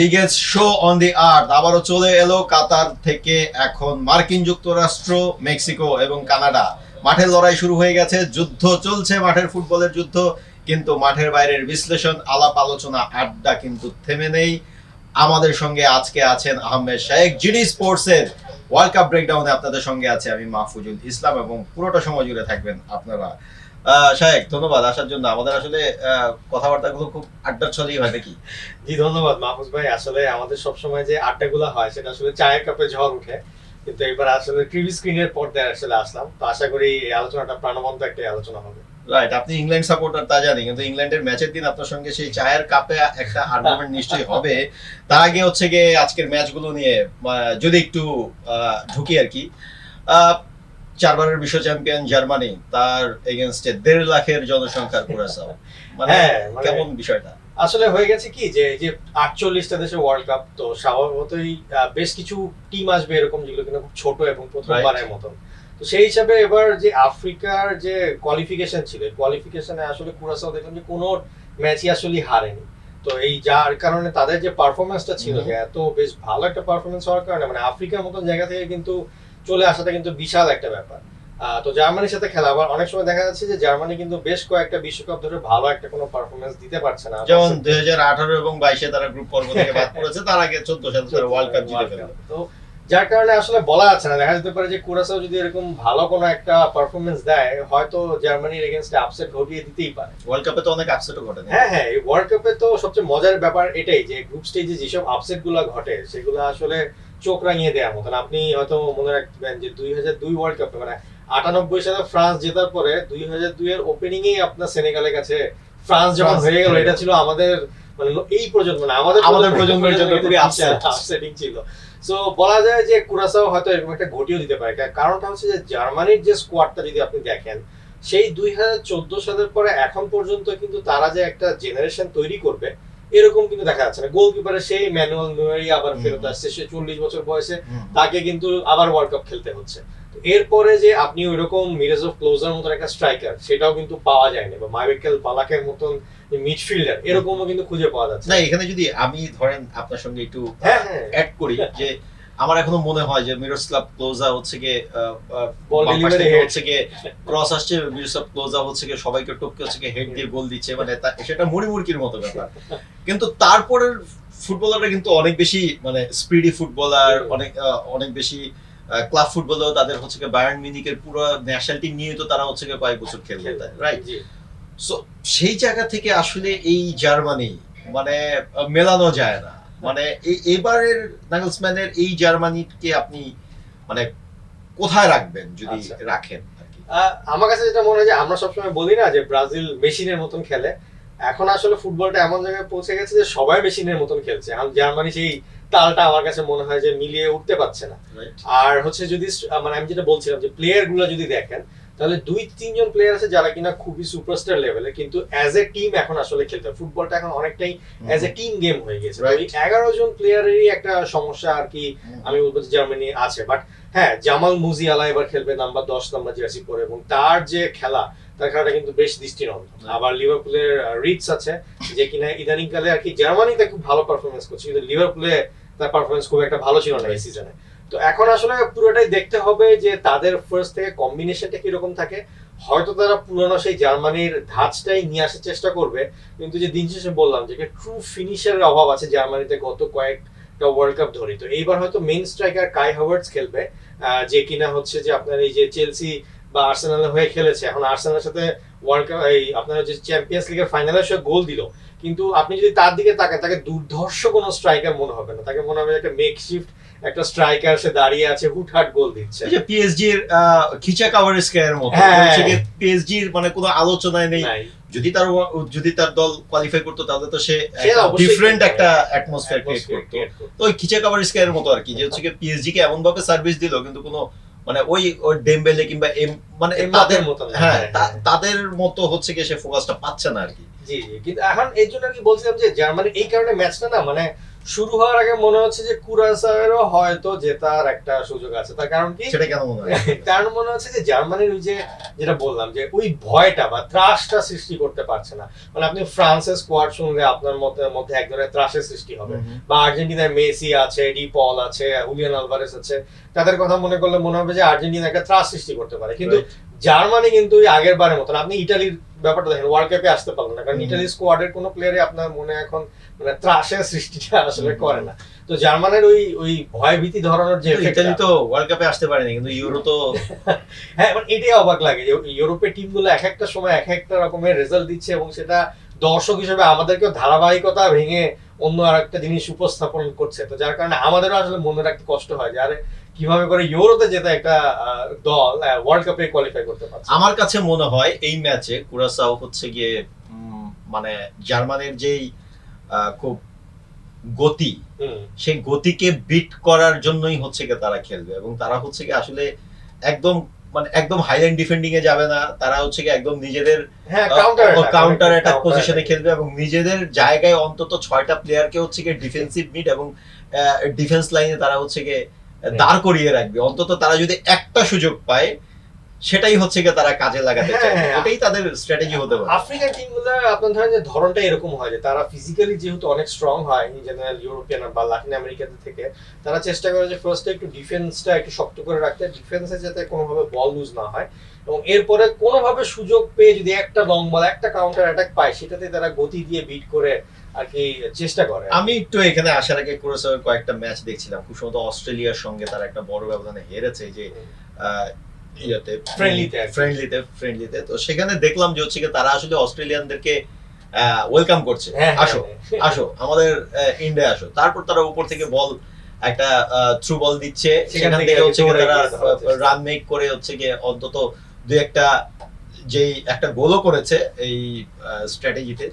Biggest show on the আর্থ আবারও চলে এলো কাতার থেকে। এখন মার্কিন যুক্তরাষ্ট্র, মেক্সিকো এবং কানাডা মাঠের লড়াই শুরু হয়ে গেছে। যুদ্ধ চলছে, মাঠের ফুটবলের যুদ্ধ, কিন্তু মাঠের বাইরের বিশ্লেষণ, আলাপ আলোচনা, আড্ডা কিন্তু থেমে নেই। আমাদের সঙ্গে আজকে আছেন আহমেদ শাহেক, জিডি স্পোর্টসের ওয়ার্ল্ড কাপ ব্রেকডাউনে আপনাদের সঙ্গে আছে আমি মাহফুজুল ইসলাম, এবং পুরোটা সময় জুড়ে থাকবেন আপনারা। শাহেক, ধন্যবাদ আসার জন্য। আমাদের আসলে কথাবার্তাগুলো খুব আড্ডার ছলেই হয় নাকি? জি ধন্যবাদ মাহফুজ ভাই। আসলে আমাদের সবসময় যে আড্ডাগুলো হয় সেটা আসলে চায়ের কাপে ঝড় উঠে, কিন্তু এবার আসলে টিভি স্ক্রিনের পর্দায় আসলে আসলাম, তো আশা করি এই আলোচনাটা প্রাণবন্ত একটা আলোচনা হবে। রাইট, আপনি ইংল্যান্ড সাপোর্টার তা জানি, কিন্তু ইংল্যান্ডের ম্যাচের দিন আপনার সঙ্গে সেই চায়ের কাপে একটা আর্গুমেন্ট নিশ্চয়ই হবে। তার আগে হচ্ছে গিয়ে আজকের ম্যাচগুলো নিয়ে যদি একটু ঢুকি আর কি। চারবারের বিশ্ব চ্যাম্পিয়ন জার্মানি, তার এগেনস্টে 1.5 লাখের জনসংখ্যার কুরাসাও, মানে কেমন বিষয়টা? আসলে হয়ে গেছে কি যে এই যে 48টা দেশের ওয়ার্ল্ড কাপ, তো স্বাভাবিকতই বেশ কিছু টিম আসবে এরকম যেগুলো কিনা খুব ছোট এবং প্রথমবারের মতন। তো সেই হিসাবে এবার যে আফ্রিকার যে কোয়ালিফিকেশন ছিল, কোয়ালিফিকেশনে আসলে কুরাসাও দেখলাম যে কোনো ম্যাচই আসলে হারেনি। তো এই যার কারণে তাদের যে পারফরমেন্সটা ছিল, যে এত বেশ ভালো একটা পারফরমেন্স হওয়ার কারণে মানে আফ্রিকার মতন জায়গা থেকে কিন্তু চলে আসাটা কিন্তু বিশাল একটা ব্যাপার। তো জার্মানির সাথে খেলা, আবার অনেক সময় দেখা যাচ্ছে যে জার্মানি কিন্তু বেশ কয়েকটা বিশ্বকাপ ধরে ভালো একটা কোনো পারফরমেন্স দিতে পারছে না, যেমন 2018 এবং 22-এ তারা গ্রুপ পর্ব থেকে বাদ পড়েছে, তার আগে 14 সালে তারা ওয়ার্ল্ড কাপ জিতে ফেলে। তো যার কারণে আসলে বলা যাচ্ছে না, দেখা যেতে পারে যে কুরাসাও যদি এরকম ভালো কোনো একটা পারফরমেন্স দেয়, হয়তো জার্মানির এগেইনস্টে আপসেট ঘটিয়ে দিতেই পারে। ওয়ার্ল্ড কাপে তো অনেক আপসেটও ঘটে। হ্যাঁ, এই ওয়ার্ল্ড কাপে তো সবচেয়ে মজার ব্যাপার এটাই যে গ্রুপ স্টেজে যেসব আপসেট গুলো ঘটে সেগুলো আসলে চোখ রাঙিয়ে দেওয়ার মতন। আপনি হয়তো মনে রাখবেন যে 2002 ওয়ার্ল্ড কাপে মানে 98 সালে ফ্রান্স জেতার পরে 2002 এর ওপেনিং এই আপনার সেনেগালের কাছে ফ্রান্স যখন হয়ে গেল, এটা ছিল আমাদের মানে এই প্রজন্ম মানে আমাদের প্রজন্মের জন্য খুবই আপসেটিং ছিল। সো বলা যায় যে কুরাসাও হয়তো এরকম একটা ঘটিও দিতে পারে। কারণটা হচ্ছে যে জার্মানির যে স্কোয়াডটা যদি আপনি দেখেন, সেই 2014 সালের পরে এখন পর্যন্ত কিন্তু তারা যে একটা জেনারেশন তৈরি করবে এরকম কিন্তু দেখা যাচ্ছে না। গোলকিপারের সেই ম্যানুয়াল নোয়েরি আবার ফেরত আসছে, সে 40 বছর বয়সে, তাকে কিন্তু আবার ওয়ার্ল্ড কাপ খেলতে হচ্ছে। এরপরে যে আপনি ওইরকম মিরাজভ ক্লোজার মতন একটা স্ট্রাইকার, সেটাও কিন্তু পাওয়া যায়নি, বা মাইকেল বালাকের মতন মিডফিল্ডার এরকমও কিন্তু খুঁজে পাওয়া যাচ্ছে না। এখানে যদি আমি ধরেন আপনার সঙ্গে একটু অ্যাড করি, যে আমার এখনো মনে হয় যে মিরোস্লাভ ক্লোজা হচ্ছে গিয়ে বল ডেলিভারি হচ্ছে গিয়ে ক্রস আসছে, মিরোস্লাভ ক্লোজা হচ্ছে গিয়ে সবাইকে টপকে হচ্ছে গিয়ে হেড দিয়ে গোল দিচ্ছে, মানে সেটা মুড়িমুড়কির মতো ব্যাপার। কিন্তু তারপরের ফুটবলাররা কিন্তু অনেক বেশি মানে স্পিডি ফুটবলার, অনেক বেশি ক্লাব ফুটবলার। তাদের হচ্ছে গিয়ে বায়ার্ন মিউনিখের পুরো ন্যাশনাল টিম নিয়ে তো তারা হচ্ছে গিয়ে কয়েক বছর খেলতে, রাইট? সো সেই জায়গা থেকে আসলে এই জার্মানি মানে মেলানো যায় না। মানে এবারের নাগলসম্যানের এই জার্মানিকে আপনি মানে কোথায় রাখবেন যদি রাখেন? আমার কাছে যেটা মনে হয় যে আমরা সবসময় বলি না যে ব্রাজিল মেশিনের মতন খেলে, এখন আসলে ফুটবলটা এমন জায়গায় পৌঁছে গেছে যে সবাই মেশিনের মতন খেলছে। এখন জার্মানি সেই তালটা আমার কাছে মনে হয় যে মিলিয়ে উঠতে পারছে না। আর হচ্ছে যদি মানে আমি যেটা বলছিলাম যে প্লেয়ার গুলো যদি দেখেন, তাহলে 2-3 জন প্লেয়ার আছে যারা কিনা খুবই সুপারস্টার লেভেলে, কিন্তু অ্যাজ এ টিম এখন আসলে খেলতে হয়। ফুটবলটা এখন অনেকটাই অ্যাজ এ টিম গেম হয়ে গেছে। ওই 11 জন প্লেয়ারেরই একটা সমস্যা আর কি আমি বলবো যে জার্মানি আছে। বাট হ্যাঁ, জামাল মুজিয়ালা এবার খেলবে নাম্বার 10 নাম্বার জার্সি পরে, এবং তার যে খেলা, তার খেলাটা কিন্তু বেশ দৃষ্টিনন্দন। আবার লিভারপুলের রিডস আছে, যে কিনা ইদানিং কালে আর কি জার্মানিতে খুব ভালো পারফরমেন্স করছে, কিন্তু লিভারপুলে তার পারফরমেন্স খুব একটা ভালো ছিল না এই সিজনে। তো এখন আসলে পুরোটাই দেখতে হবে যে তাদের ফার্স্ট থেকে কম্বিনেশনটা কিরকম থাকে। হয়তো তারা পুরোনো সেই জার্মানির ধাঁচটাই নিয়ে আসার চেষ্টা করবে, কিন্তু যে দিন শেষে বললাম যে ট্রু ফিনিশারের অভাব আছে জার্মানিতে গত কয়েকটা ওয়ার্ল্ড কাপ ধরে। তো এইবার হয়তো মেইন স্ট্রাইকার কাই হাভার্টস খেলবে, যে কিনা হচ্ছে যে আপনার এই যে চেলসি বা আর্সেনালের হয়ে খেলেছে, এখন আর্সেনালের সাথে ওয়ার্ল্ড কাপ এই আপনার যে চ্যাম্পিয়ন্স লিগের ফাইনালে সে গোল দিল, কিন্তু আপনি যদি তার দিকে তাকান, তাকে দুর্ধর্ষ কোনো স্ট্রাইকার মনে হবে না, তাকে মনে হবে একটা মেকশিফট একটা স্ট্রাইকার, সে দাঁড়িয়ে আছে হুটহাট গোল দিচ্ছে। এই যে পিএসজি এর খিচা কাভারেজকার মতো, পিএসজি এর মানে কোনো আলোচনায় নেই। যদি তার দল কোয়ালিফাই করতো তাহলে তো সে ডিফারেন্ট একটা অ্যাটমসফিয়ার ক্রিয়েট করতো। তো ওই খিচা কাভারেজকার মতো আর কি, যে হচ্ছে পিএসজি কে এমন ভাবে সার্ভিস দিল, কিন্তু কোনো মানে ওই ডেম্বেলে কিংবা মানে তাদের মতো, হ্যাঁ তাদের মতো হচ্ছে কি সে ফোকাসটা পাচ্ছে না আর কি। জি, কিন্তু এখন এই জন্য কি বলছিলাম যে জার্মানি এই কারণে ম্যাচটা না মানে শুরু হওয়ার আগে মনে হচ্ছে যে কুরাসাওয়েরও হয়তো জেতার একটা সুযোগ আছে। তার কারণ কি, সেটা কেন মনে হয়? কারণ মনে হচ্ছে যে জার্মানির ওই যে যেটা বললাম যে ওই ভয়টা বা ত্রাসটা সৃষ্টি করতে পারছে না। মানে আপনি ফ্রান্সের স্কোয়াড শুনলে আপনার মধ্যে এক ধরনের ত্রাসের সৃষ্টি হবে, বা আর্জেন্টিনার মেসি আছে, ডি পল আছে, হুলিয়ান আলভারেস আছে, তাদের কথা মনে করলে মনে হবে যে আর্জেন্টিনা একটা ত্রাস সৃষ্টি করতে পারে। কিন্তু জার্মানি কিন্তু ওই আগের বারের মতন, আপনি ইটালির ব্যাপারটা দেখেন, ওয়ার্ল্ড কাপে আসতে পারলো না, কারণ ইটালির স্কোয়াডের কোনো প্লেয়ারই আপনার মনে এখন মানে ত্রাসের সৃষ্টিটা আসলে করে না। তো জার্মানির ওই ভয় ভীতি ধরানোর যে ইতালি তো ওয়ার্ল্ড কাপে আসতে পারেনি, কিন্তু ইউরো তো হ্যাঁ, মানে এটাই অবাক লাগে যে ইউরোপের টিমগুলো এক একটা সময় এক একটা রকমের রেজাল্ট দিচ্ছে, এবং সেটা দর্শক হিসেবে আমাদেরকেও ধারাবাহিকতা ভেঙে অন্য আর একটা জিনিস উপস্থাপন করছে। তো যার কারণে আমাদেরও আসলে মনে রাখতে কষ্ট হয় যে আরে কিভাবে করে ইউরোতে যেতে একটা দল ওয়ার্ল্ড কাপে কোয়ালিফাই করতে পারছে। আমার কাছে মনে হয় এই ম্যাচে কুরাসাও হচ্ছে গিয়ে মানে জার্মানির যেই খুব গতি, সেই গতিকে বিট করার জন্যই হচ্ছে গিয়ে তারা খেলবে, এবং তারা হচ্ছে গিয়ে আসলে একদম মানে একদম হাইলাইন ডিফেন্ডিং এ যাবে না, তারা হচ্ছে গিয়ে একদম নিজেদের কাউন্টার অ্যাটাক পজিশনে খেলবে, এবং নিজেদের জায়গায় অন্তত 6টা প্লেয়ারকে হচ্ছে গিয়ে ডিফেন্সিভ মিড এবং ডিফেন্স লাইনে তারা হচ্ছে গিয়ে দাঁড় করিয়ে রাখবে। অন্তত তারা যদি একটা সুযোগ পায় সেটাই হচ্ছে গিয়ে তারা কাজে লাগাতে চায়, এটাই তাদের স্ট্র্যাটেজি হতে পারে। আফ্রিকান টিমগুলো আপনার ধরেন যে ধরনটা এরকম হয় যে তারা ফিজিক্যালি যেহেতু অনেক স্ট্রং হয় ইন জেনারেল ইউরোপিয়ান বা লাতিন আমেরিকান থেকে, তারা চেষ্টা করে যে ফার্স্টে একটু ডিফেন্সটা একটু শক্ত করে রাখতে, ডিফেন্সে যাতে কোনোভাবে বল লুজ না হয়, এবং এরপরে কোনোভাবে সুযোগ পেয়ে যদি একটা লং বল একটা কাউন্টার অ্যাটাক পায়, সেটাতে তারা গতি দিয়ে বিট করে আর কি চেষ্টা করে। আমি একটু এখানে আসার আগে কুরাসাওয়ের কয়েকটা ম্যাচ দেখছিলাম, খুব সম্ভবত অস্ট্রেলিয়ার সঙ্গে তারা একটা বড় ব্যবধানে হেরেছে যে ফ্রেন্ডলিতে। তো সেখানে দেখলাম যে হচ্ছে তারা আসলে অস্ট্রেলিয়ানদেরকে ওয়েলকাম করছে, আসো আসো আমাদের ইন্ডিয়া আসো। তারপর তারা উপর থেকে বল একটা থ্রু বল দিচ্ছে, সেখান থেকে হচ্ছে তারা রান মেক করে হচ্ছে গিয়ে অন্তত দুই একটা যেই একটা গোলও করেছে এই স্ট্র্যাটেজিতে।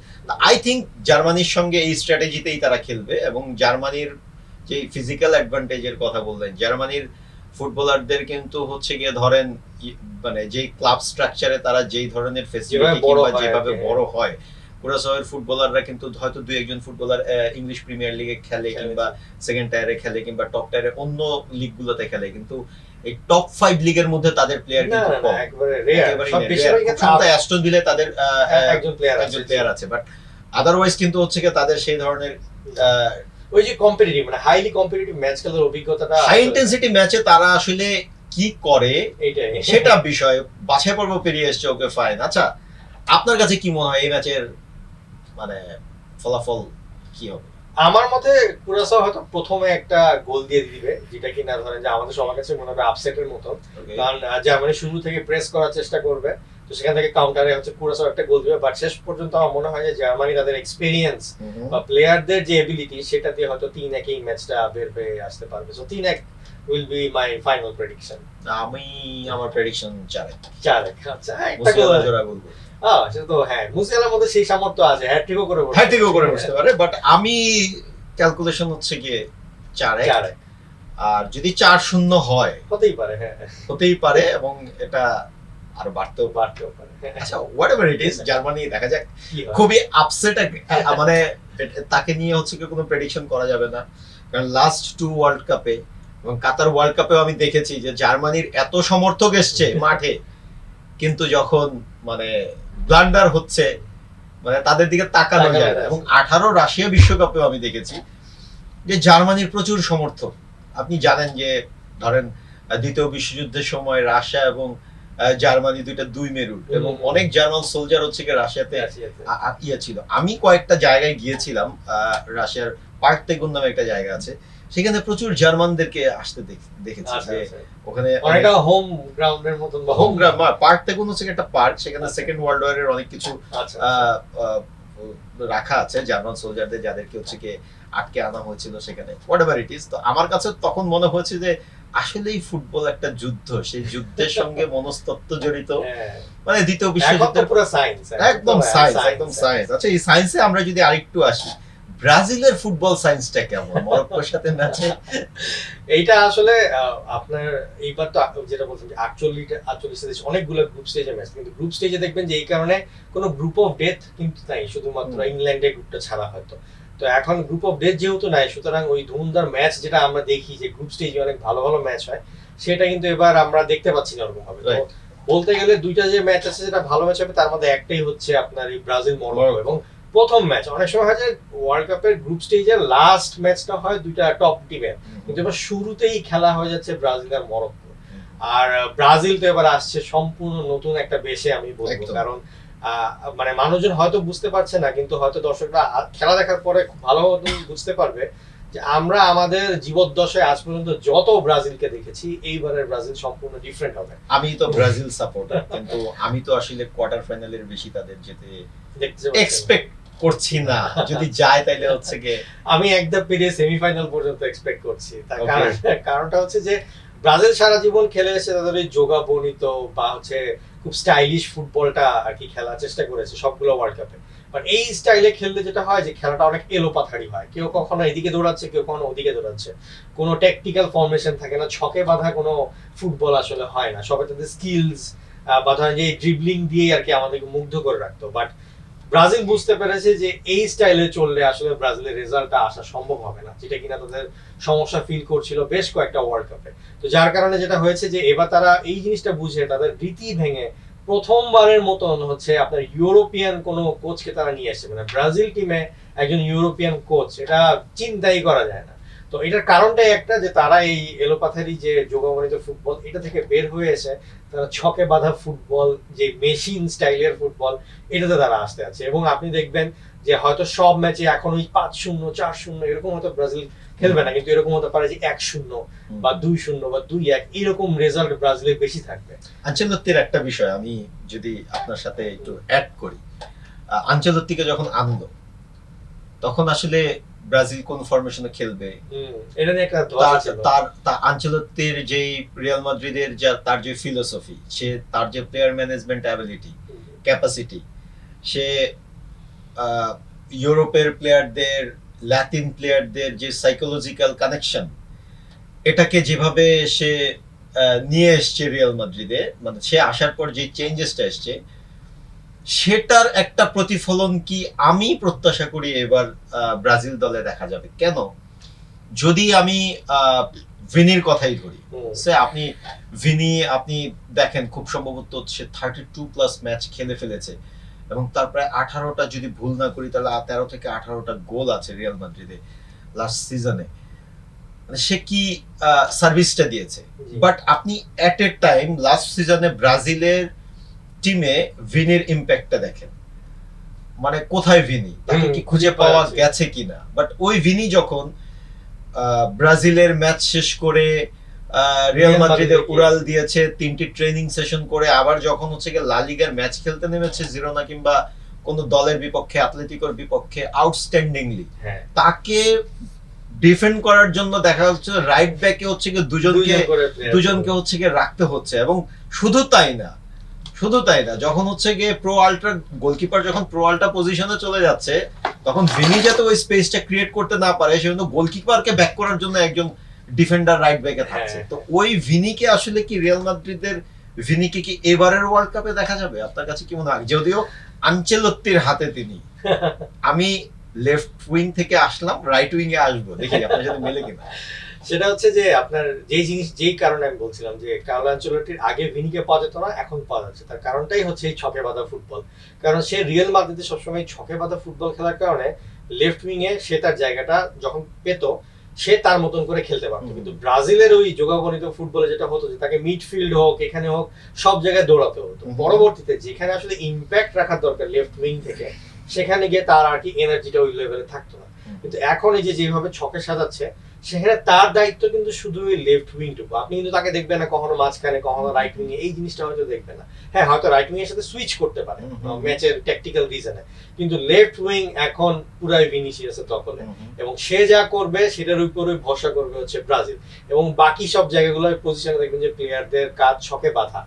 আই থিংক জার্মানির সঙ্গে এই স্ট্র্যাটেজিতেই তারা খেলবে, এবং জার্মানির যে ফিজিক্যাল অ্যাডভান্টেজের কথা বললেন, জার্মানির ফুটবলারদের কিন্তু হচ্ছে গিয়ে ধরেন মানে যে ক্লাব স্ট্রাকচারে তারা যেই ধরনের ফেসিলিটি কিংবা যেভাবে বড় হয়, কুরাসাওয়ের ফুটবলাররা কিন্তু হয়তো দুই একজন ফুটবলার ইংলিশ প্রিমিয়ার লিগে খেলে কিংবা সেকেন্ড টায়ারে খেলে কিংবা টপ টায়ারে অন্য লিগগুলোতে খেলে, কিন্তু এই টপ 5 লিগের মধ্যে তাদের প্লেয়ার কিন্তু কম, একেবারে রেয়ার। অ্যাস্টন ভিলে তাদের একজন প্লেয়ার আছে, বাট আদারওয়াইজ কিন্তু হচ্ছে কি তাদের সেই ধরনের ওই যে কম্পিটিটিভ মানে হাইলি কম্পিটিটিভ ম্যাচ খেলার অভিজ্ঞতাটা, হাই ইন্টেন্সিটি ম্যাচে তারা আসলে কি করে সেটা বিষয়। বাছাই পর্ব পেরিয়ে এসছে, ওকে ফাইন। আচ্ছা, আপনার কাছে কি মনে হয় এই ম্যাচের মানে ফলাফল কি হবে? আমার মতে কুরাসাও হয়তো প্রথমে একটা গোল দিয়ে দিবে, যেটা কিনা ধরেন যে আমাদের সবার কাছে মনে হবে আপসেটের মতো, কারণ জার্মানি শুরু থেকে প্রেস করার চেষ্টা করবে, তো সেখান থেকে কাউন্টারে হচ্ছে কুরাসাও একটা গোল দিবে। বাট শেষ পর্যন্ত আমার মনে হয় যে জার্মানি তাদের এক্সপেরিয়েন্স বা প্লেয়ারদের যে এবিলিটি, সেটা দিয়ে হয়তো 3-1 এই ম্যাচটা বের হয়ে আসতে পারবে। So 3-1 will be my final prediction. আমি আমার প্রেডিকশন 4-1। আচ্ছা, একটা গোল জোড়া বলবো। সেটা তো হ্যাঁ, মুসিয়ালার মধ্যে সেই সামর্থ্য আছে, হ্যাটট্রিকও করে বসতে পারে, বাট আমি ক্যালকুলেশন হচ্ছে গিয়ে 4-1। আর যদি 4-0 হয় হতেই পারে, এবং এটা আরো বাড়তেও পারে। আচ্ছা, হোয়াটএভার ইট ইজ, জার্মানি দেখা যাক। খুবই আপসেট মানে তাকে নিয়ে হচ্ছে কি কোনো প্রেডিকশন করা যাবে না, কারণ লাস্ট 2 ওয়ার্ল্ড কাপে এবং কাতার ওয়ার্ল্ড কাপেও আমি দেখেছি যে জার্মানির এত সমর্থক এসছে মাঠে, কিন্তু যখন মানে ব্লান্ডার হচ্ছে মানে তাদের দিকে তাকানো যায় না। এবং 18 রাশিয়া বিশ্বকাপেও আমি দেখেছি যে জার্মানির প্রচুর সমর্থক। আপনি জানেন যে ধরেন দ্বিতীয় বিশ্বযুদ্ধের সময় রাশিয়া এবং জার্মানি দুই মেরুর, এবং অনেক জার্মান সোলজার হচ্ছে কি রাশিয়াতে ছিল। আমি কয়েকটা জায়গায় গিয়েছিলাম, রাশিয়ার পার্ক তেগুন নামে একটা জায়গা আছে, সেখানে প্রচুর জার্মানদেরকে আসতে দেখেছি। ওখানে অনেকটা হোম গ্রাউন্ডের মতন, হোম গ্রাউন্ড পার্ক তেগুন হচ্ছে একটা পার্ক, সেখানে সেকেন্ড ওয়ার্ল্ড ওয়ারের অনেক কিছু রাখা আছে জার্মান সোলজারদের, যাদেরকে হচ্ছে কি আটকে আনা হয়েছিল সেখানে। হোয়াটএভার ইট ইজ, তো আমার কাছে তখন মনে হয়েছে যে আসলেই ফুটবল একটা যুদ্ধ, সেই যুদ্ধের সঙ্গে মনস্তত্ত্ব জড়িত, মানে দ্বিতীয় বিশ্বযুদ্ধের পুরো সায়েন্স, একদম সায়েন্স। আচ্ছা, এই সায়েন্সে আমরা যদি আরেকটু আসি, ব্রাজিলের ফুটবল সায়েন্সটা কেমন মরক্কোর সাথে ম্যাচে? এইটা আসলে আপনার এইবার তো যেটা বলছেন যে 48 দেশ, অনেকগুলো গ্রুপ স্টেজে ম্যাচ, কিন্তু গ্রুপ স্টেজে দেখবেন যে এই কারণে কোনো গ্রুপ অফ ডেথ কিন্তু নাই, শুধুমাত্র ইংল্যান্ডের গ্রুপটা ছাড়া হয়তো। তো এখন গ্রুপ অফ ডেথ যেহেতু নাই, সুতরাং ওই ধুমধার ম্যাচ যেটা আমরা দেখি যে গ্রুপ স্টেজে অনেক ভালো ভালো ম্যাচ হয়, সেটা কিন্তু এবার আমরা দেখতে পাচ্ছি না ওরকম ভাবে। তো বলতে গেলে দুইটা যে ম্যাচ আছে যেটা ভালো ম্যাচ হবে, তার মধ্যে একটাই হচ্ছে আপনার এই ব্রাজিল মরক্কো, এবং প্রথম ম্যাচ অনেক সময় হয় যে ওয়ার্ল্ড কাপের গ্রুপ স্টেজের লাস্ট ম্যাচটা হয় দুইটা টপ টিমের, কিন্তু এবার শুরুতেই খেলা হয়ে যাচ্ছে ব্রাজিল আর মরক্কো। আর ব্রাজিল তো এবার আসছে সম্পূর্ণ নতুন একটা বেশে আমি বলবো, কারণ মানে মানুষজন হয়তো বুঝতে পারছে না, কিন্তু হয়তো দর্শকরা খেলা দেখার পরে খুব ভালো বুঝতে পারবে যে আমরা আমাদের জীবদ্দশায় আজ পর্যন্ত যত ব্রাজিলকে দেখেছি, এইবারের ব্রাজিল সম্পূর্ণ ডিফারেন্ট হবে। আমি তো ব্রাজিল সাপোর্টার, কিন্তু আমি তো আসলে কোয়ার্টার ফাইনালের বেশি তাদের যেতে এক্সপেক্ট করছি না। যদি যায় তাইলে হচ্ছে কি আমি একদম পেরিয়ে সেমিফাইনাল পর্যন্ত এক্সপেক্ট করছি। তার কারণটা হচ্ছে যে ব্রাজিল সারা জীবন খেলে এসে তাদের ওই যোগাবর্ণিত বা হচ্ছে খুব স্টাইলিশ ফুটবলটা আর কি খেলার চেষ্টা করেছে সবগুলো ওয়ার্ল্ড কাপে। বাট এই স্টাইলে খেললে যেটা হয় যে খেলাটা অনেক এলোপাথারি হয়, কেউ কখনো এদিকে দৌড়াচ্ছে, কেউ কখনো ওদিকে দৌড়াচ্ছে, কোনো টেকনিক্যাল ফরমেশন থাকে না, ছকে বাঁধা কোনো ফুটবল আসলে হয় না। সবাই তাদের স্কিলস বা ধরেন যে ড্রিবলিং দিয়ে আর কি আমাদেরকে মুগ্ধ করে রাখতো। বাট ব্রাজিল বুঝতে পেরেছে যে এই স্টাইলে চললে আসলে ব্রাজিলের রেজাল্টটা আসা সম্ভব হবে না, যেটা কিনা তাদের সমস্যা ফিল করছিল বেশ কয়েকটা ওয়ার্ল্ড কাপে। তো যার কারণে যেটা হয়েছে যে এবার তারা এই জিনিসটা বুঝে তাদের রীতি ভেঙে প্রথমবারের মতন হচ্ছে আপনার ইউরোপিয়ান কোনো কোচকে তারা নিয়ে আসছে। মানে ব্রাজিল টিমে একজন ইউরোপিয়ান কোচ, এটা চিন্তাই করা যায় না। তো এটার কারণটাই একটা, যে তারা এই এলোপাথারি যে যোগাবর্ণিত ফুটবল এটা থেকে বের হয়ে এসে তারা ছকে বাঁধা ফুটবল, যে মেশিন স্টাইলের ফুটবল, এটাতে তারা আসতে আছে। এবং আপনি দেখবেন যে হয়তো সব ম্যাচে এখন ওই 5-0 4-0 এরকম হয়তো ব্রাজিল খেলবে না, কিন্তু এরকম হতে পারে যে 1-0 বা 2-0 বা 2-1 এরকম রেজাল্ট ব্রাজিলের বেশি থাকবে। আনচেলত্তির একটা বিষয় আমি যদি আপনার সাথে একটু অ্যাড করি, আনচেলত্তিকে যখন আনলো তখন আসলে ব্রাজিল কোন ফরমেশনে খেলবে এটা নিয়ে একটা ধোঁয়া ছিল। তার আনচেলত্তির যে রিয়াল মাদ্রিদের তার যে ফিলোসফি, সে তার যে প্লেয়ার ম্যানেজমেন্ট অ্যাবিলিটি ক্যাপাসিটি, সে ইউরোপের প্লেয়ারদের, ল্যাটিন প্লেয়ারদের যে সাইকোলজিক্যাল কানেকশন, এটাকে যেভাবে সে নিয়ে এসছে রিয়াল মাদ্রিদে, মানে সে আসার পর যে চেঞ্জেসটা এসছে, সেটার একটা প্রতিফলন কি আমি প্রত্যাশা করি এবার ব্রাজিল দলে দেখা যাবে। কেন? যদি আমি ভিনির কথাই ধরি, আপনি ভিনি আপনি দেখেন খুব সম্ভবত সে 32+ ম্যাচ খেলে ফেলেছে, এবং তার প্রায় 18টা, যদি ভুল না করি তাহলে 13 থেকে 18টা গোল আছে রিয়াল মাদ্রিদে লাস্ট সিজনে। মানে সে কি সার্ভিসটা দিয়েছে। বাট আপনি এট এ টাইম লাস্ট সিজনে ব্রাজিলের টিমে ভিনির ইম্প্যাক্টটা দেখেন, মানে কোথায় ভিনি, তাকে কি খুঁজে পাওয়া গেছে কিনা। বাট ওই ভিনি যখন ব্রাজিলের ম্যাচ শেষ করে রিয়াল মাদ্রিদে উড়াল দিয়েছে, 3টি ট্রেনিং সেশন করে, আবার যখন হচ্ছে গিয়ে লা লিগার ম্যাচ খেলতে নেমেছে জিরোনা কিংবা কোন দলের বিপক্ষে, অ্যাটলেটিকোর বিপক্ষে, আউটস্ট্যান্ডিংলি তাকে ডিফেন্ড করার জন্য দেখা যাচ্ছে রাইট ব্যাকে হচ্ছে গিয়ে দুজনকে হচ্ছে গিয়ে রাখতে হচ্ছে। এবং শুধু তাই না, যখন হচ্ছে গিয়ে প্রো আল্ট্রা গোলকিপার যখন প্রো আল্ট্রা পজিশনে চলে যাচ্ছে, তখন ভিনি যাতে ওই স্পেসটা ক্রিয়েট করতে না পারে, সেজন্য গোলকিপারকে ব্যাক করার জন্য একজন ডিফেন্ডার রাইট ব্যাকে থাকছে। তো ওই ভিনিকে আসলে কি রিয়াল মাদ্রিদের ভিনিকে কি এবারের ওয়ার্ল্ড কাপে দেখা যাবে? আপনার কাছে কি মনে হয়? যদিও আনচেলত্তির হাতে তিনি, আমি লেফট উইং থেকে আসলাম, রাইট উইং এ আসবো, দেখি আপনার সাথে মেলে কিনা। সেটা হচ্ছে যে আপনার যেই কারণে আমি বলছিলাম যে কার্লো আনচেলত্তির আগে ভিনিকে পাওয়া যেত না, এখন পাওয়া যাচ্ছে, তার কারণটাই হচ্ছে এই ছকে বাঁধা ফুটবল। কারণ সে রিয়াল মাদ্রিদে সবসময় ছকে বাঁধা ফুটবল খেলার কারণে লেফট উইং এ সে তার জায়গাটা যখন পেত, সে তার মতন করে খেলতে পারতো। কিন্তু ব্রাজিলের ওই যোগাবর্ণিত ফুটবলে যেটা হতো যে তাকে মিডফিল্ড হোক, এখানে হোক, সব জায়গায় দৌড়াতে হতো। পরবর্তীতে যেখানে আসলে ইম্প্যাক্ট রাখার দরকার লেফট উইং থেকে, সেখানে গিয়ে তার আর কি এনার্জিটা ওই লেভেলে থাকতো না। কিন্তু এখন এই যেভাবে ছকে সাজাচ্ছে, সেখানে তার দায়িত্ব কিন্তু শুধু ওই লেফট উইংটুকু। আপনি কিন্তু তাকে দেখবেন না কখনো মাঝখানে, কখনো রাইট উইং এ, এই জিনিসটা হয়তো দেখবেন না। হ্যাঁ, হয়তো রাইট উইং এর সাথে সুইচ করতে পারে ম্যাচের ট্যাকটিক্যাল রিজনে, কিন্তু লেফট উইং এখন পুরাই ভিনিসিয়াসের দখলে, এবং সে যা করবে সেটার উপরে ভরসা করবে হচ্ছে ব্রাজিল। এবং বাকি সব জায়গাগুলোর পজিশনে দেখবেন যে প্লেয়ারদের কাজ ছকে বাঁধা।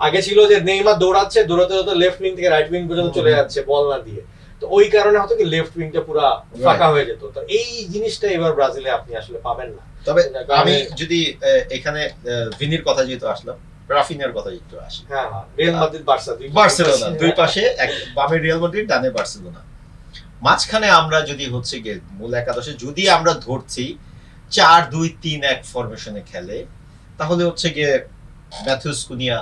আগে ছিল যে নেইমার দৌড়াচ্ছে, দৌড়াতে লেফট উইং থেকে রাইট উইং পর্যন্ত চলে যাচ্ছে বল না দিয়ে, তো ওই কারণে হয়তো কি লেফট উইংটা পুরো ফাঁকা হয়ে যেত। তো এই জিনিসটা এবার ব্রাজিলে আপনি আসলে পাবেন না। তবে আমি যদি এখানে ভিনির কথা যেহেতু আসলাম, রাফিনিয়ার কথা একটু আসি। হ্যাঁ, রিয়াল মাদ্রিদ বার্সেলোনা, দুই পাশে, বামে রিয়াল মাদ্রিদ, ডানে বার্সেলোনা। মাঝখানে আমরা যদি হচ্ছে গিয়ে মূল একাদশে যদি আমরা ধরছি 4-2-3-1 ফরমেশনে খেলে, তাহলে হচ্ছে গিয়ে ম্যাথিউস কুনিয়া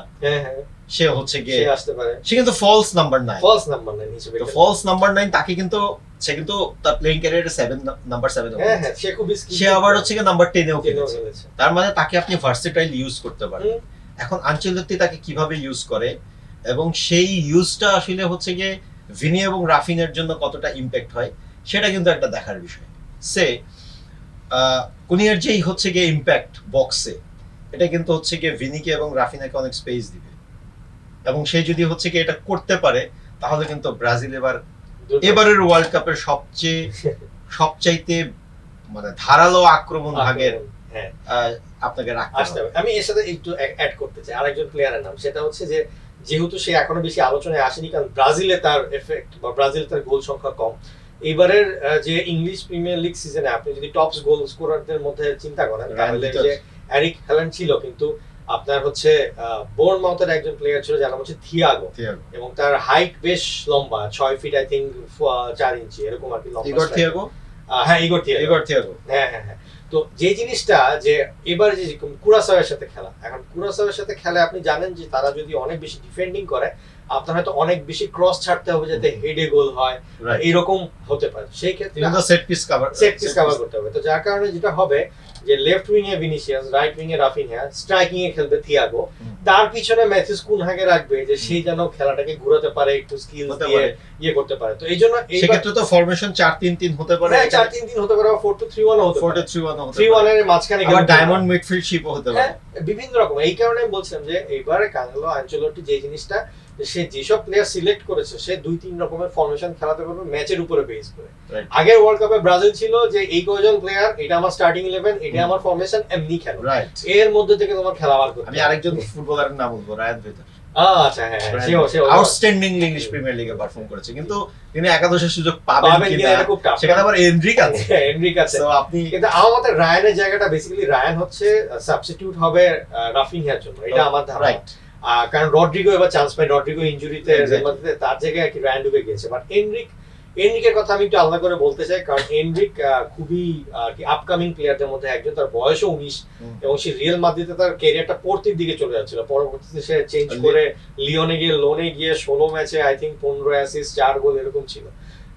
সে হচ্ছে গিয়ে আসতে পারে, সে কিন্তু ফলস নাম্বার 9 হিসেবে। তো ফলস নাম্বার 9 তাকে কিন্তু সে কিন্তু তার প্লেইং ক্যারিয়ারে 7 নাম্বার 7 সে খুব সে আবার হচ্ছে গিয়ে নাম্বার 10 এও খেলেছে। খেলেছে। তার মানে তাকে আপনি ভার্সেটাইল ইউজ করতে পারেন। এখন আনচেলত্তি তাকে কিভাবে ইউজ করে এবং সেই ইউজটা আসলে হচ্ছে গিয়ে ভিনি এবং রাফিনের জন্য কতটা ইম্প্যাক্ট হয় সেটা কিন্তু একটা দেখার বিষয়। সে কুনিয়ার যেই হচ্ছে গিয়ে ইম্প্যাক্ট বক্সে, এটা কিন্তু হচ্ছে গিয়ে ভিনিকে এবং রাফিনাকে অনেক স্পেস দিবে এবং সে যদি হচ্ছে গিয়ে এটা করতে পারে তাহলে কিন্তু ব্রাজিল এবারের ওয়ার্ল্ড কাপের সবচাইতে মানে ধারালো আক্রমণ ভাগের আপনাকে রাখতে হবে। আমি এর সাথে একটু অ্যাড করতে চাই আরেকজন প্লেয়ারের নাম, সেটা হচ্ছে যে যেহেতু সে এখনো বেশি আলোচনায় আসেনি কারণ ব্রাজিলে তার এফেক্ট বা ব্রাজিল তার গোল সংখ্যা কম। এবারের যে ইংলিশ প্রিমিয়ার লিগ সিজনে আপনি যদি টপস গোল স্কোরারদের মধ্যে চিন্তা করেন তাহলে যে এরিক হ্যালান্ড ছিল, কিন্তু আপনার হচ্ছে বোর্নমাউথের একজন প্লেয়ার ছিল যার নাম হচ্ছে থিয়াগো, এবং তার হাইট বেশ লম্বা, 6 ফিট আই থিংক 4 ইঞ্চি এরকম আর কি লম্বা। Igor Thiago, Igor Thiago. হ্যাঁ। তো যে জিনিসটা যে এবার যে কুরাসাওয়ের সাথে খেলা, এখন কুরাসাওয়ের সাথে খেলে আপনি জানেন যে তারা যদি অনেক বেশি ডিফেন্ডিং করে আপনার হয়তো অনেক বেশি ক্রস ছাড়তে হবে যাতে হেডে গোল হয়, এরকম হতে পারে। সেই ক্ষেত্রে সেট পিস কভার করতে হবে। তো যার কারণে যেটা হবে যে লেফট উইং এ ভিনিসিয়াস, রাইট উইং এ রাফিনহা, স্ট্রাইকিং এ খেলবে থিয়াগো, তার পিছনে ম্যাথিউস কুনহাকে রাখবে যে সেই যেন খেলাটাকে ঘোরাতে পারে, একটু স্কিল দিয়ে ইয়ে করতে পারে। তো এইজন্য এই ক্ষেত্রে তো ফরমেশন 4-3-3 হতে পারে, 4-3-3 হতে পারে, 4-2-3-1 হতে পারে, 4-2-3-1 হতে পারে, 3-1 এর মাঝখানে আবার ডায়মন্ড মিডফিল্ডশিপও হতে পারে, বিভিন্ন রকম। এই কারণে আমি বলছিলাম যে এবারে কার্লো আনচেলত্তি যে জিনিসটা সে যেসব প্লেয়ার সিলেক্ট করেছে সে 2-3 রকমের ফরমেশন খেলাতে পারবে ম্যাচের উপরে বেস করে। আগের ওয়ার্ল্ড কাপে ব্রাজিল ছিল যে এই কয়জন প্লেয়ার, এটা আমার স্টার্টিং 11, এটা আমার ফরমেশন, এমনি খেলো, এর মধ্যে থেকে তোমার খেলা বার করতে। আমি আরেকজন ফুটবলারের নাম বলবো, রায়ান ভেদার। আচ্ছা, হ্যাঁ, সে আউটস্ট্যান্ডিং ইংলিশ প্রিমিয়ার লিগে পারফর্ম করেছে, কিন্তু তিনি একাদশের সুযোগ পাবেন কিনা সেখানে আবার এনরিক আছে। তো আপনি কিন্তু আমার মতে রায়ানের জায়গাটা বেসিক্যালি রায়ান হচ্ছে সাবস্টিটিউট হবে রাফিনহার জন্য, এটা আমার ধারণা। কারণ রড্রিগো এবার চান্স পায়, রড্রিগো ইনজুরিতে তার জায়গায় আর কি রায়ান ঢুকে গিয়েছে। বাট এনরিকের কথা আমি একটু আলাদা করে বলতে চাই, কারণ এনরিক খুবই আর কি আপকামিং প্লেয়ারদের মধ্যে একজন। তার বয়সও 19 এবং সে রিয়াল মাদ্রিদে তার ক্যারিয়ারটা পড়তির দিকে চলে যাচ্ছিল, পরবর্তীতে সে চেঞ্জ করে লিওনে গিয়ে, লোনে গিয়ে 16 ম্যাচে আই থিংক 15 অ্যাসিস্ট, 4 গোল এরকম ছিল।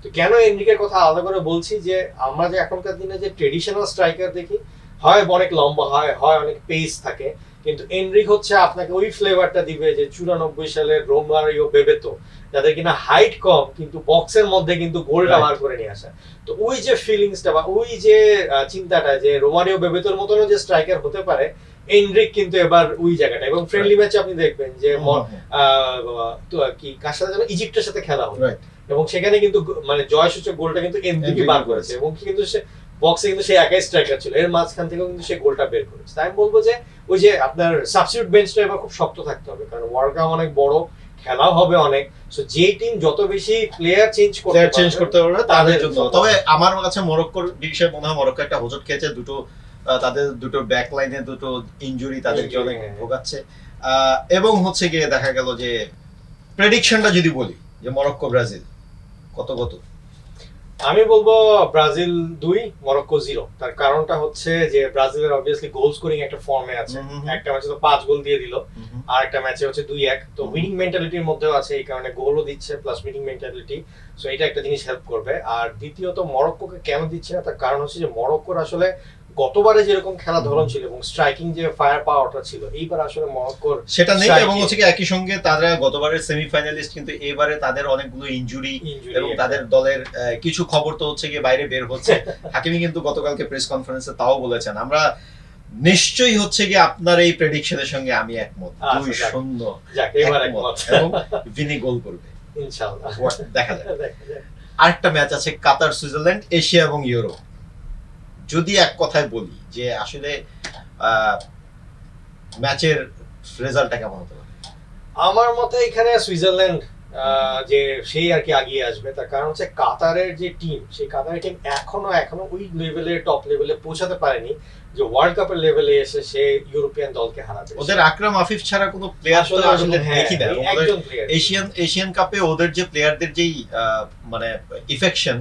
তো কেন এনরিকের কথা আলাদা করে বলছি যে আমরা যে এখনকার দিনে যে ট্রেডিশনাল স্ট্রাইকার দেখি, হয় অনেক লম্বা হয় অনেক পেস থাকে, কিন্তু এনরিক হচ্ছে আপনাকে ওই ফ্লেভারটা দিবে যে 94 সালের রোমারিও বেবেতো, যাদের কিনা হাইট কম কিন্তু বক্সের মধ্যে কিন্তু গোলটা বার করে নিয়ে আসা। তো ওই যে ফিলিংসটা বা ওই যে চিন্তাটা যে রোমারিও বেবেতোর মতনও যে স্ট্রাইকার হতে পারে, এনরিক কিন্তু এবার ওই জায়গাটা। এবং ফ্রেন্ডলি ম্যাচে আপনি দেখবেন যে কি কার সাথে যেন ইজিপ্টের সাথে খেলা হবে, এবং সেখানে কিন্তু মানে জয়সূচক গোলটা কিন্তু এনরিকই বার করেছে, এবং কিন্তু সে বক্সে কিন্তু সে একাই স্ট্রাইকার ছিল, এর মাঝখান থেকেও কিন্তু সে গোলটা বের করেছে। তাই আমি বলবো যে ওই যে আপনার সাবস্টিটিউট বেঞ্চটা এবার খুব শক্ত থাকতে হবে, কারণ ওয়ার্ল্ড কাপ অনেক বড়, খেলাও হবে অনেক। সো যে টিম যত বেশি প্লেয়ার চেঞ্জ করতে পারবে তাদের জন্য। তবে আমার কাছে মরক্কোর বিষয়ে মনে হয় মরক্কো একটা হোঁচট খেয়েছে, তাদের দুটো ব্যাক লাইনে দুটো ইনজুরি তাদেরকে অনেক ভোগাচ্ছে। এবং হচ্ছে গিয়ে দেখা গেল যে প্রেডিকশনটা যদি বলি যে মরক্কো ব্রাজিল কত আমি বলবো ব্রাজিল 2, মরক্কো 0। তার কারণটা হচ্ছে যে ব্রাজিলের অবভিয়াসলি গোল স্কোরিং একটা ফর্মে আছে, একটা ম্যাচে তো 5 গোল দিয়ে দিল, আর একটা ম্যাচে হচ্ছে 2-1, তো উইনিং মেন্টালিটির মধ্যেও আছে, এই কারণে গোলও দিচ্ছে প্লাস উইনিং মেন্টালিটি, সো এটা একটা জিনিস হেল্প করবে। আর দ্বিতীয়ত মরক্কোকে কেন দিচ্ছে না, তার কারণ হচ্ছে যে মরক্কোর আসলে গতবারে যেরকম খেলা ধরন ছিল এবং স্ট্রাইকিং যে ফায়ার পাওয়ারটা ছিল, এইবার আসলে মরক্কোর সেটা নেই। এবং হচ্ছে কি একই সঙ্গে তারা গতবারের সেমিফাইনালিস্ট, কিন্তু এবারে তাদের অনেকগুলো ইনজুরি এবং তাদের দলের কিছু খবর তো হচ্ছে কি বাইরে বের হচ্ছে। হাকিমি কিন্তু গতকালকে প্রেস কনফারেন্সে তাও বলেছেন, আমরা নিশ্চয়ই হচ্ছে কি আপনার এই প্রেডিকশনের সঙ্গে আমি একমত, 2-0 এবং ভিনি গোল করবে ইনশাআল্লাহ, দেখা যাক। আরেকটা ম্যাচ আছে কাতার সুইজারল্যান্ড, এশিয়া এবং ইউরোপ। যদি এক কথায় বলি যে আসলে ম্যাচের রেজাল্টটা কেমন হতে পারে, আমার মতে এখানে সুইজারল্যান্ড যে সেই আর কি আগিয়ে আসবে। তার কারণ হচ্ছে কাতারের যে টিম, সেই কাতারের টিম এখনো ওই লেভেলের টপ লেভেলে পৌঁছাতে পারেনি, যে ওয়ার্ল্ড কাপের লেভেলে এসে সে ইউরোপিয়ান দলকে হারাবে। ওদের আকরাম আফিফ ছাড়া কোনো প্লেয়ার আসলে দেখি না। এশিয়ান কাপে ওদের যে প্লেয়ারদের যেই মানে ইফেকশন,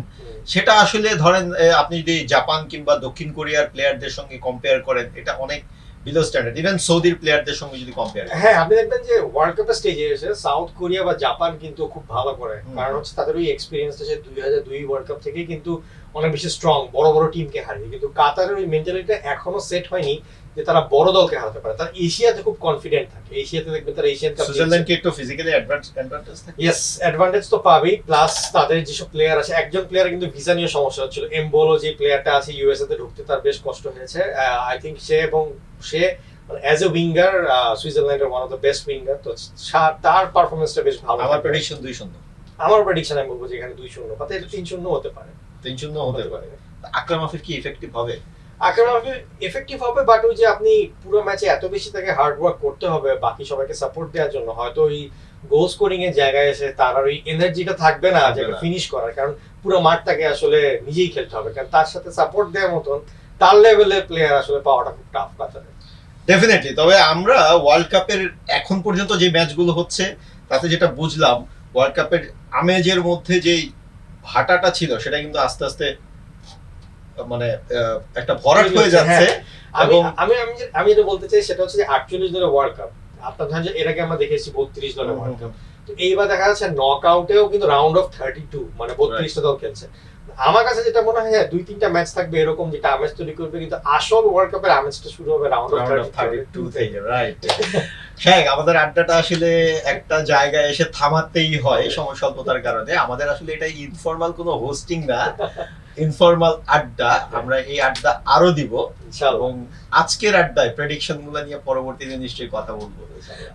সেটা আসলে ধরেন আপনি যদি জাপান কিংবা দক্ষিণ কোরিয়ার প্লেয়ারদের সঙ্গে কম্পেয়ার করেন, এটা অনেক বিলো স্ট্যান্ডার্ড। ইভেন সৌদির প্লেয়ারদের সঙ্গে যদি কম্পেয়ার করেন, হ্যাঁ আপনি দেখবেন যে ওয়ার্ল্ড কাপের স্টেজে এসে সাউথ কোরিয়া বা জাপান কিন্তু খুব ভালো করে, কারণ হচ্ছে তাদের ওই এক্সপেরিয়েন্সটা সে 2002 ওয়ার্ল্ড কাপ থেকে কিন্তু অনেক বেশি স্ট্রং, বড় বড় টিমকে হারিয়ে। কিন্তু কাতারের ওই মেন্টালিটিটা এখনো সেট হয়নি যে তারা বড় দলকে হারাতে পারে। তারা এশিয়াতে খুব কনফিডেন্ট থাকে। এশিয়াতে দেখবেন তারা এশিয়ান কাপ, সুইজারল্যান্ড কি একটু ফিজিক্যালি অ্যাডভান্টেজ থাকে? ইয়েস, অ্যাডভান্টেজ তো পাবেই, প্লাস তাদের যেসব প্লেয়ার আছে, একজন প্লেয়ার কিন্তু ভিসা নিয়ে সমস্যা হচ্ছিল। এমবোলো যে প্লেয়ারটা আছে ইউএসএ তে ঢুকতে তার বেশ কষ্ট হয়েছে। আই থিংক সে অ্যাজ এ উইঙ্গার সুইজারল্যান্ডের one of the best winger. তো তার পারফরম্যান্সটা বেশ ভালো। আমার প্রেডিকশন 2-0। আমার প্রেডিকশন আমি বলবো যে এখানে 2-0, বা এটা 3-0 হতে পারে। 3-0 হতে পারে। আকরাম আফিফ কি ইফেক্টিভ হবে? আকরাম আফিফ এফেক্টিভ হবে, বাট ওই যে আপনি পুরো ম্যাচে এত বেশি তাকে হার্ড ওয়ার্ক করতে হবে বাকি সবাইকে সাপোর্ট দেওয়ার জন্য, হয়তো ওই গোল স্কোরিং এর জায়গায় এসে তার আর ওই এনার্জিটা থাকবে না যে ফিনিশ করার, কারণ পুরো মাঠটাকে আসলে নিজেই খেলতে হবে, কারণ তার সাথে সাপোর্ট দেওয়ার মতন তার লেভেলের প্লেয়ার আসলে পাওয়াটা খুব টাফ কাতারে। ডেফিনেটলি। তবে আমরা ওয়ার্ল্ড কাপের এখন পর্যন্ত যে ম্যাচগুলো হচ্ছে তাতে যেটা বুঝলাম, ওয়ার্ল্ড কাপের আমেজের মধ্যে যেই ভাটাটা ছিল সেটা কিন্তু আস্তে আস্তে মানে একটা ভরাট হয়ে যাচ্ছে। আমি আমি আমি যেটা বলতে চাই সেটা হচ্ছে যে 48 দলের ওয়ার্ল্ড কাপ, আপনার ধরেন যে এর আগে আমরা দেখেছি 32 দলের ওয়ার্ল্ড কাপ, তো এইবার দেখা যাচ্ছে নকআউটেও কিন্তু রাউন্ড অফ 32 মানে 32টা দল খেলছে। আমার কাছে যেটা মনে হয় 2-3টা ম্যাচ থাকবে এরকম যেটা আমেজ তৈরি করবে, কিন্তু আসল ওয়ার্ল্ড কাপের আমেজটা শুরু হবে রাউন্ড অফ 32 থেকে। রাইট। হ্যাঁ, আমাদের আড্ডাটা আসলে একটা জায়গায় এসে থামাতেই হয় সময় স্বল্পতার কারণে। আমাদের আসলে এটা ইনফর্মাল কোনো হোস্টিং না, ইনফর্মাল আড্ডা। আমরা এই আড্ডা আরো দিব এবং আজকের আড্ডায় প্রেডিকশন গুলো নিয়ে পরবর্তীতে নিশ্চয়ই কথা বলবো।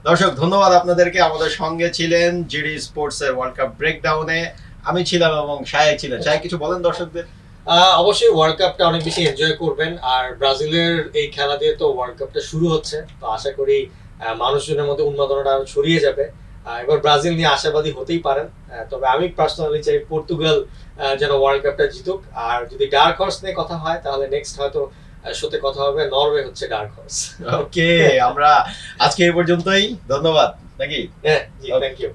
দর্শক ধন্যবাদ আপনাদেরকে, আমাদের সঙ্গে ছিলেন জিডি স্পোর্টস এর ওয়ার্ল্ড কাপ ব্রেকডাউনে। আমি ছিলাম এবং শাহেক ছিলেন। শাহেক কিছু বলেন দর্শকদের? অবশ্যই ওয়ার্ল্ড কাপটা অনেক বেশি এনজয় করবেন, আর ব্রাজিলের এই খেলা দিয়ে তো ওয়ার্ল্ড কাপটা শুরু হচ্ছে, তো আশা করি মানুষজনের মধ্যে উন্মাদনাটা আরো ছড়িয়ে যাবে। এবার ব্রাজিল নিয়ে আশাবাদী হতেই পারেন, তবে আমি পার্সোনালি চাই পর্তুগাল যেন ওয়ার্ল্ড কাপটা জিতুক। আর যদি ডার্ক হর্স নিয়ে কথা হয় তাহলে নেক্সট হয়তো শোতে কথা হবে, নরওয়ে হচ্ছে ডার্ক হর্স। ওকে, আমরা আজকে এই পর্যন্তই। ধন্যবাদ নাকি? হ্যাঁ জি, থ্যাংক ইউ।